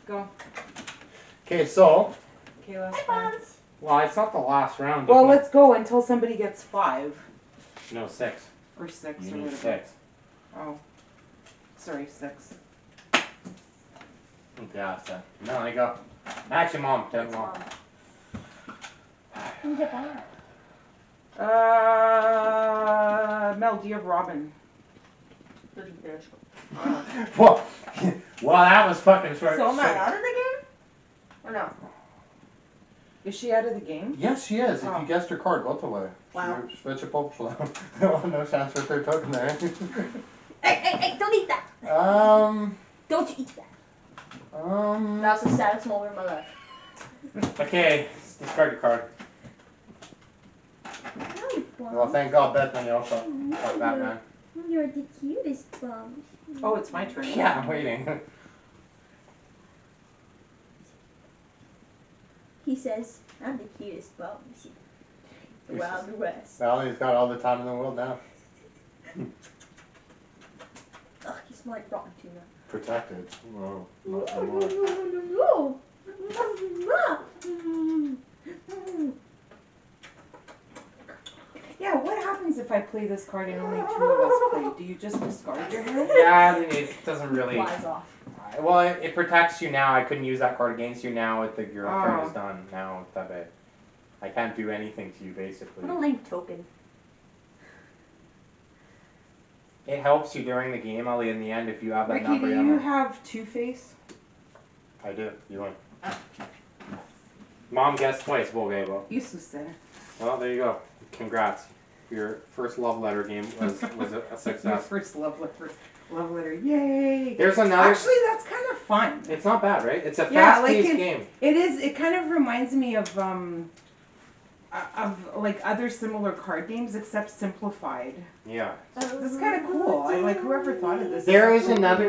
Go. Okay, so. Okay, last round. Well, it's not the last round. Well, let's go until somebody gets 5. No, 6. Or 6 You or need whatever. 6. Oh. Sorry, 6. Yeah, so. No, I go. Actually, Mom, take It's Mom. Who's it by? Mel, do you have Robin? Well, that was fucking short. So am I out of the game? Or no? Is she out of the game? Yes, she is. If Oh. you guessed her card, go to way. Wow. Switch it up. No chance for third token there. Hey, don't eat that! Don't you eat that. That was the saddest moment of my life. Okay, discard your card. Well, thank God Batman also. Fuck Batman. You're the cutest bum. Oh, it's my turn. Yeah, I'm waiting. He says, I'm the cutest bum. The Wild West. Well, he's got all the time in the world now. Ugh, he smells like rotten tuna. Protected. Whoa. No. Yeah, what happens if I play this card and only 2 of us play? Do you just discard your hand? Yeah, it doesn't really. Flies off. Well, it protects you now. I couldn't use that card against you now. Your turn Oh. is done. Now that I can't do anything to you basically. What a lame token. It helps you during the game, Ollie. In the end, if you have that Ricky, number. do you have Two-Face? I do. You win. Mom guessed twice. Well, Useless. well, there you go. Congrats. Your first love letter game was a My success. first love letter. Yay! There's another. Actually, that's kind of fun. It's not bad, right? It's a Yeah, fast-paced like game. It is. It kind of reminds me of like other similar card games, except simplified. Yeah. This is kind of cool. I like whoever thought of this. There is another